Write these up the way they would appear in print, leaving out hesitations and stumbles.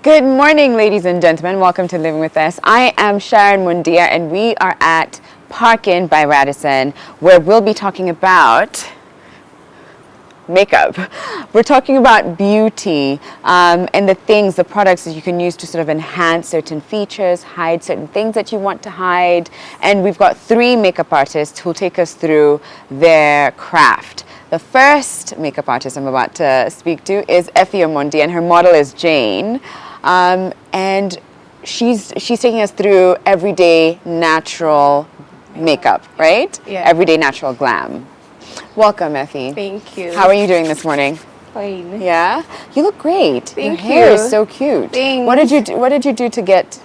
Good morning, ladies and gentlemen. Welcome to Living With Us. I am Sharon Mundi, and we are at Park Inn by Radisson, where we'll be talking about makeup. We're talking about beauty and the things, the products that you can use to sort of enhance certain features, hide certain things that you want to hide. And we've got 3 makeup artists who'll take us through their craft. The first makeup artist I'm about to speak to is Effie Mundi, and her model is Jane. And she's taking us through everyday natural makeup, right? Yeah. Everyday natural glam. Welcome, Effie. Thank you. How are you doing this morning? Fine. Yeah? You look great. Thank Your hair you. is so cute. Thanks. What did you do to get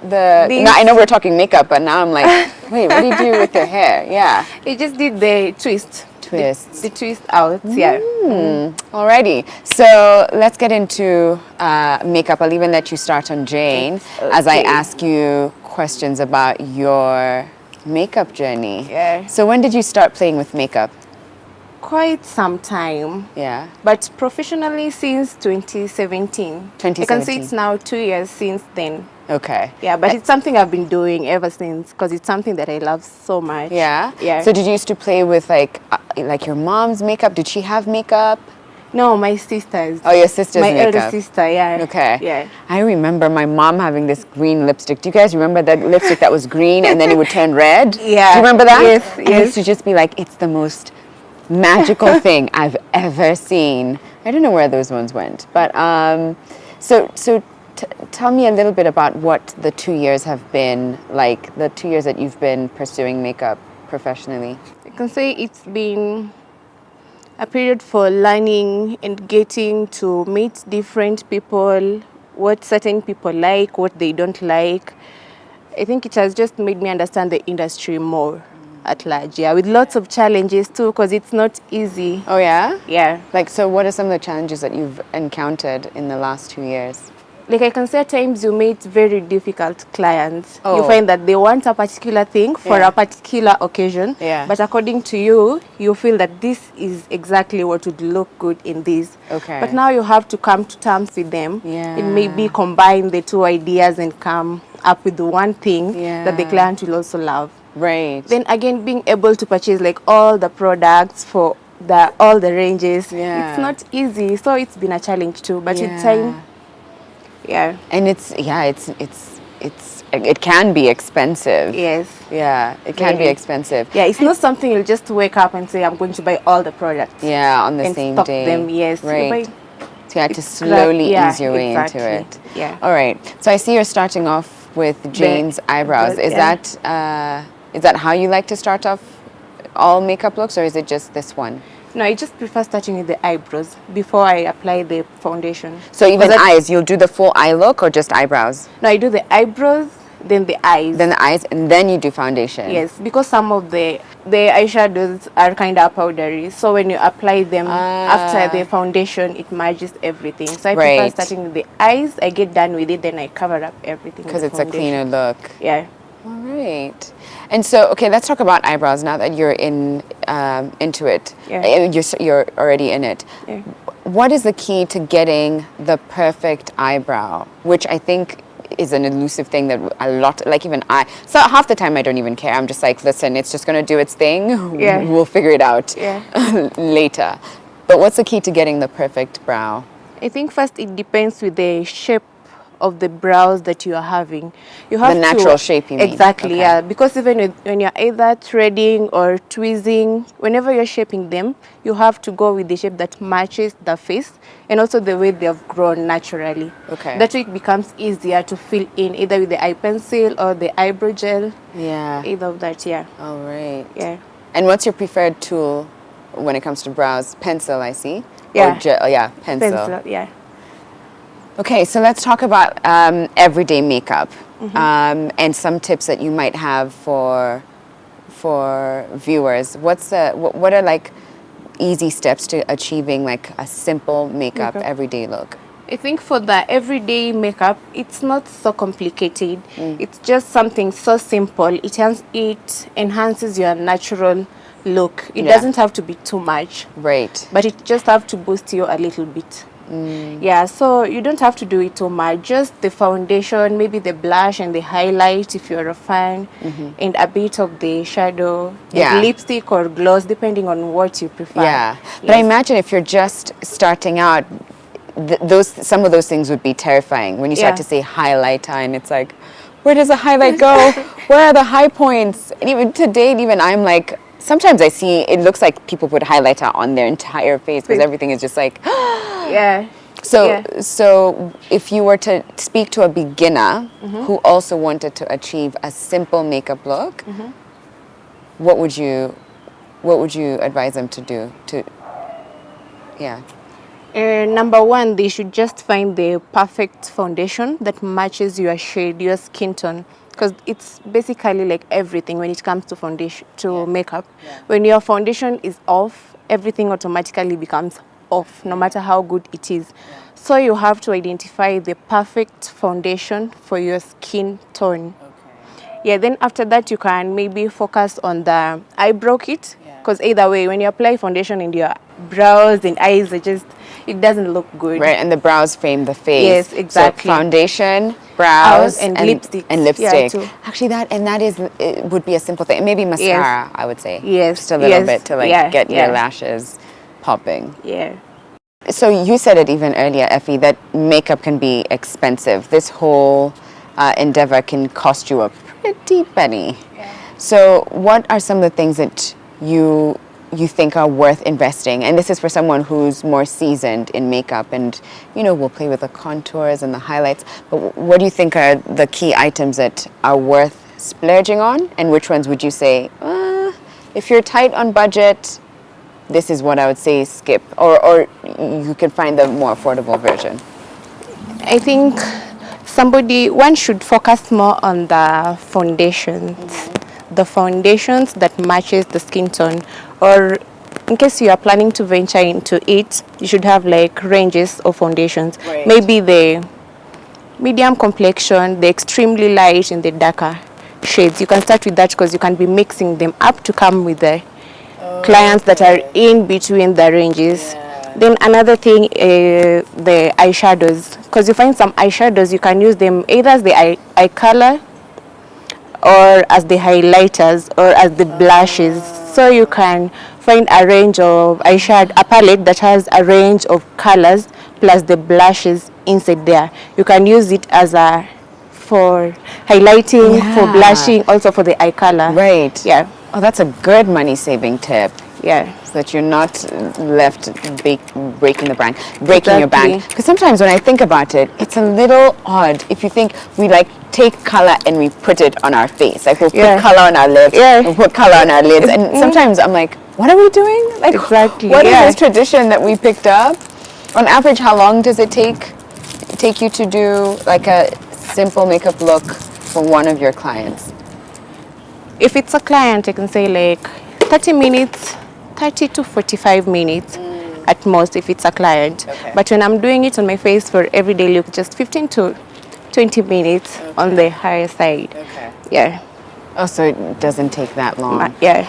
the... This- Now, I know we're talking makeup, but now I'm like, wait, what do you do with your hair? Yeah. I just did the twist. Twists. The twist out, yeah. Alrighty, so let's get into makeup. I'll even let you start on Jane as I Okay. ask you questions about your makeup journey. Yeah. So when did you start playing with makeup? Quite some time, Yeah. but professionally since 2017. I can say 2017. it's now 2 years since then. Okay. Yeah, but it's something I've been doing ever since because it's something that I love so much. Yeah? Yeah. So did you used to play with like your mom's makeup? Did she have makeup? No, my sisters. Oh, your sister's My makeup. elder sister, yeah. Okay. Yeah. I remember my mom having this green lipstick. Do you guys remember that lipstick that was green and then it would turn red? Yeah. Do you remember that? Yes, And I used to just be like, it's the most magical thing I've ever seen. I don't know where those ones went. But so tell me a little bit about what the 2 years have been like, the 2 years that you've been pursuing makeup professionally. I can say it's been a period for learning and getting to meet different people, what certain people like, what they don't like. I think it has just made me understand the industry more at large, yeah, with lots of challenges too, because it's not easy. Oh, yeah? Yeah. Like, so what are some of the challenges that you've encountered in the last 2 years? Like I can say at times you meet very difficult clients. Oh. You find that they want a particular thing for Yeah. a particular occasion. Yeah. But according to you, you feel that this is exactly what would look good in this. Okay. But now you have to come to terms with them. Yeah. And maybe combine the 2 ideas and come up with the one thing that the Yeah. client will also love. Right. Then again, being able to purchase like all the products for all the ranges. Yeah. It's not easy. So it's been a challenge too. But Yeah. with time, yeah. And it can be expensive. Yes. Yeah, it can be Very. expensive. Yeah, it's not something you'll just wake up and say, I'm going to buy all the products. Yeah, on the And same stock day. them, yes. You Right. buy- So you had to it's slowly yeah, ease your way exactly. into it. Yeah. All right. So I see you're starting off with Jane's eyebrows. Is yeah. that how you like to start off all makeup looks, or is it just this one? No, I just prefer starting with the eyebrows before I apply the foundation. So even Because eyes, you'll do the full eye look or just eyebrows? No, I do the eyebrows, then the eyes. Then the eyes, and then you do foundation. Yes, because some of the eyeshadows are kind of powdery. So when you apply them after the foundation, it merges everything. So I prefer Right. starting with the eyes. I get done with it, then I cover up everything. with Because the it's a cleaner foundation. look. Yeah. All right. And so, okay, let's talk about eyebrows now that you're into it. Yeah. You're already in it. Yeah. What is the key to getting the perfect eyebrow? Which I think is an elusive thing that so half the time I don't even care. I'm just like, listen, it's just going to do its thing. Yeah. We'll figure it out Yeah. later. But what's the key to getting the perfect brow? I think first it depends with the shape of the brows that you are having. You have The natural shape, you mean? Exactly, Okay. yeah. Because even when you're either threading or tweezing, whenever you're shaping them, you have to go with the shape that matches the face and also the way they have grown naturally. Okay. That way it becomes easier to fill in either with the eye pencil or the eyebrow gel. Yeah. Either of that, yeah. All right. Yeah. And what's your preferred tool when it comes to brows? Pencil, I see. Yeah. Or pencil. Pencil, yeah. Okay, so let's talk about everyday makeup and some tips that you might have for viewers. What are like easy steps to achieving like a simple makeup everyday look? I think for the everyday makeup, it's not so complicated. It's just something so simple. It enhances your natural look. It Yeah. doesn't have to be too much, Right. but it just have to boost you a little bit. Yeah, so you don't have to do it too much. Just the foundation, maybe the blush and the highlight if you're a fan, and a bit of the shadow, Yeah. and lipstick or gloss, depending on what you prefer. Yeah, but I Yes. imagine if you're just starting out, some of those things would be terrifying when you start Yeah. to say highlighter, and it's like, where does the highlight go? Where are the high points? And even today, even I'm like, sometimes I see it looks like people put highlighter on their entire face because everything is just like. Yeah. So, Yeah. so if you were to speak to a beginner who also wanted to achieve a simple makeup look, what would you advise them to do? Yeah. Number one, they should just find the perfect foundation that matches your shade, your skin tone, because it's basically like everything when it comes to foundation, to makeup. When your foundation is off, everything automatically becomes off, no matter how good it is. So you have to identify the perfect foundation for your skin tone. Yeah, then after that you can maybe focus on the eyebrow kit, because either way, when you apply foundation in your brows and eyes, it doesn't look good. Right, and the brows frame the face. Yes, exactly. So foundation, brows, And lipstick. and Yeah, lipstick. too. Actually, that is it would be a simple thing. Maybe mascara, I would say. Yes, Just a little yes, bit to like yeah, get yeah. your lashes popping. Yeah. So you said it even earlier, Effie, that makeup can be expensive. This whole endeavor can cost you a pretty penny. Yeah. So what are some of the things that you think are worth investing? And this is for someone who's more seasoned in makeup and, will play with the contours and the highlights. But what do you think are the key items that are worth splurging on? And which ones would you say, if you're tight on budget, this is what I would say skip, or you can find the more affordable version? I think one should focus more on the foundations. The foundations that matches the skin tone, or in case you are planning to venture into it, you should have like ranges of foundations. Right. Maybe the medium complexion, the extremely light, and the darker shades. You can start with that because you can be mixing them up to come with the clients that are in between the ranges. Then another thing, the eyeshadows, because you find some eyeshadows you can use them either as the eye color or as the highlighters or as the blushes. So you can find a range of eyeshadow, a palette that has a range of colors plus the blushes inside there. You can use it as for highlighting, for blushing, also for the eye color. Right. Yeah. Oh, that's a good money-saving tip. Yeah. So that you're not left breaking your bank. Because sometimes when I think about it, it's a little odd if you think we like take color and we put it on our face. Like we'll put color on our lips, we'll put color on our lids. And sometimes I'm like, what are we doing? Like, Exactly, what is this tradition that we picked up? On average, how long does it take you to do like a simple makeup look for one of your clients? If it's a client, I can say like 30 minutes, 30 to 45 minutes at most if it's a client. Okay. But when I'm doing it on my face for everyday look, just 15 to 20 minutes on the higher side. Okay. Yeah. Oh, so it doesn't take that long. Yeah.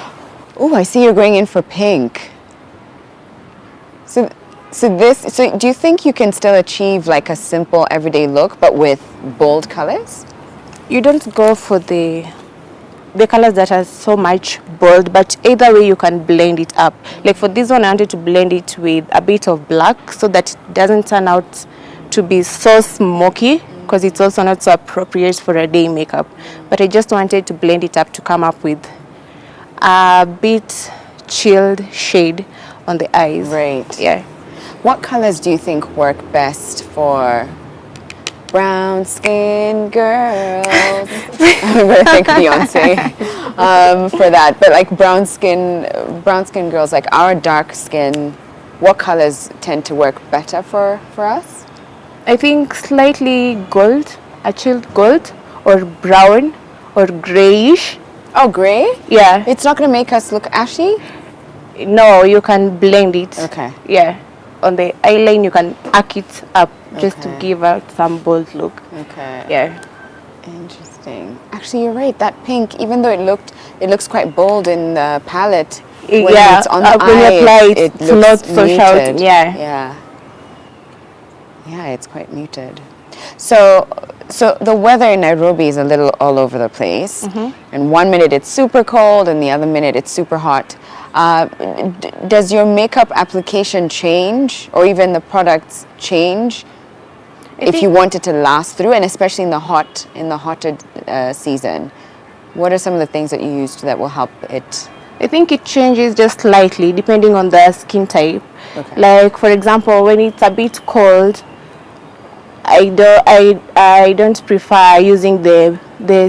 Oh, I see you're going in for pink. So do you think you can still achieve like a simple everyday look but with bold colors? You don't go for the colors that are so much bold, but either way you can blend it up. Like for this one, I wanted to blend it with a bit of black so that it doesn't turn out to be so smoky, because it's also not so appropriate for a day makeup. But I just wanted to blend it up to come up with a bit chilled shade on the eyes. Right. Yeah. What colors do you think work best for brown skin girls? I'm gonna think Beyonce for that. But like brown skin girls, like our dark skin, what colors tend to work better for us? I think slightly gold, a chilled gold, or brown, or grayish. Oh, gray? Yeah. It's not gonna make us look ashy? No, you can blend it. Okay. Yeah. On the eyeline, you can arc it up just to give out some bold look. Okay. Yeah. Interesting. Actually, you're right. That pink, even though it looks quite bold in the palette, when Yeah, it's on the when you eye, apply it, it it's looks not so muted. shouting. Yeah. Yeah. Yeah, it's quite muted. So the weather in Nairobi is a little all over the place. And 1 minute it's super cold, and the other minute it's super hot. Does your makeup application change, or even the products change, if you want it to last through, and especially in the hotter season? What are some of the things that you used that will help it? I think it changes just slightly depending on the skin type. Okay. Like for example, when it's a bit cold, I don't prefer using the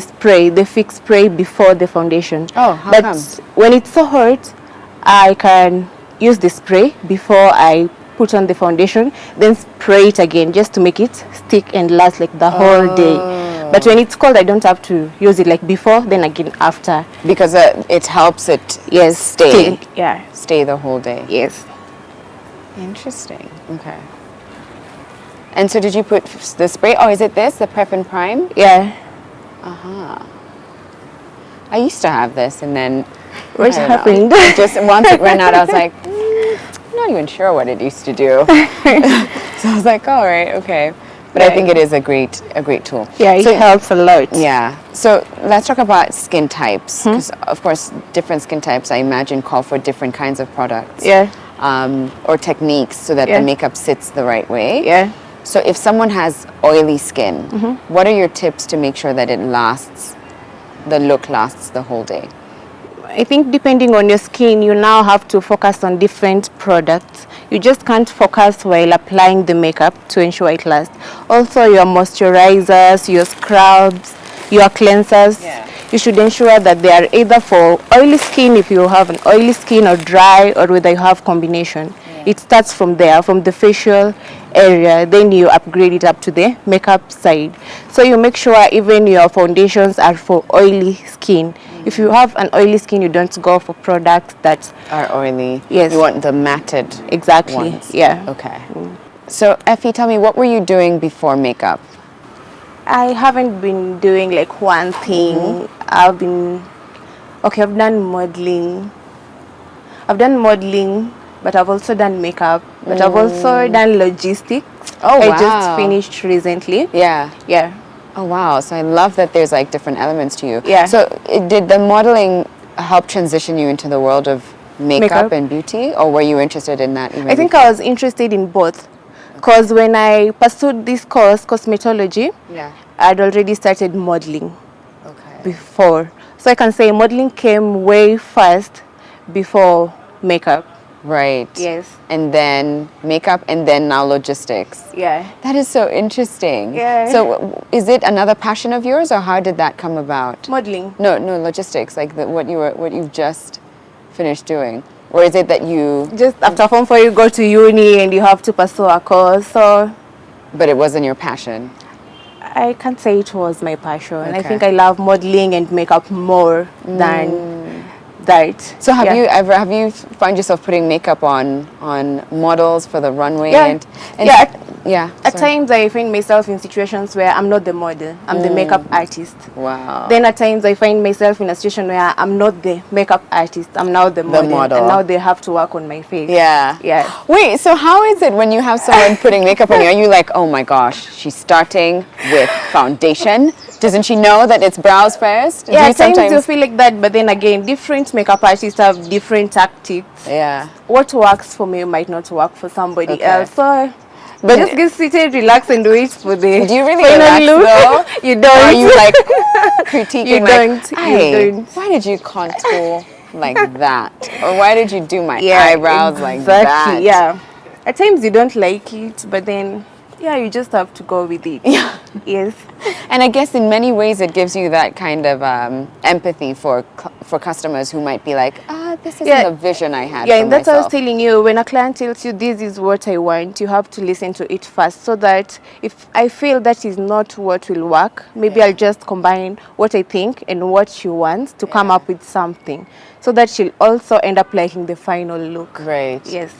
spray, the fix spray before the foundation. Oh, how but come? When it's so hot, I can use the spray before I put on the foundation, then spray it again just to make it stick and last like the whole day. But when it's cold, I don't have to use it like before, then again after. Because it helps it stay the whole day. Yes. Interesting. Okay. And so did you put the spray? Oh, is it this, the Prep and Prime? Yeah. I used to have this, and then what happened? Just once it ran out, I was like, I'm not even sure what it used to do. So I was like, all right, okay. But I think it is a great tool. Yeah, it helps a lot. Yeah. So let's talk about skin types, because of course different skin types, I imagine, call for different kinds of products. Yeah. Or techniques so that the makeup sits the right way. Yeah. So if someone has oily skin, what are your tips to make sure that the look lasts the whole day? I think depending on your skin, you now have to focus on different products. You just can't focus while applying the makeup to ensure it lasts. Also, your moisturizers, your scrubs, your cleansers, you should ensure that they are either for oily skin, if you have an oily skin, or dry, or whether you have combination. It starts from there, from the facial area, then you upgrade it up to the makeup side. So you make sure even your foundations are for oily skin. If you have an oily skin, you don't go for products that are oily. Yes. You want the matted ones. Yeah. Okay. So Effie, tell me, what were you doing before makeup? I haven't been doing like one thing. I've done modeling. But I've also done makeup. But I've also done logistics. Oh, wow. I just finished recently. Yeah. Yeah. Oh, wow. So I love that there's like different elements to you. Yeah. So did the modeling help transition you into the world of makeup and beauty? Or were you interested in that even I think I was interested in both. Because when I pursued this course, cosmetology, I'd already started modeling before. So I can say modeling came way first before makeup. Right. Yes. And then makeup, and then now logistics. Yeah. That is so interesting. Yeah. So is it another passion of yours, or how did that come about? Modeling. No, logistics, like what you've just finished doing. Or is it that you just after Form 4 you go to uni and you have to pursue a course, so but it wasn't your passion? I can't say it was my passion. Okay. I think I love modeling and makeup more than that. So have you found yourself putting makeup on models for the runway? At times I find myself in situations where I'm not the model, I'm the makeup artist. Wow. Then at times I find myself in a situation where I'm not the makeup artist, I'm now the model. And now they have to work on my face. Yeah. Wait, so how is it when you have someone putting makeup on you? Are you like, oh my gosh, she's starting with foundation? Doesn't she know that it's brows first? Yeah, sometimes you feel like that, but then again, different makeup artists have different tactics. Yeah. What works for me might not work for somebody else. So but just get seated, relax, and wait for the do you really relax look. Though? You don't. Or are you like critiquing? You don't. You don't. Why did you contour like that? Or why did you do my eyebrows like that? Yeah. At times you don't like it, but then you just have to go with it. Yeah. Yes. And I guess in many ways it gives you that kind of empathy for customers who might be like, this isn't the vision I had for and that's myself. what I was telling you. When a client tells you this is what I want, you have to listen to it first, so that if I feel that is not what will work, maybe I'll just combine what I think and what she wants to come up with something, so that she'll also end up liking the final look. Right. Yes.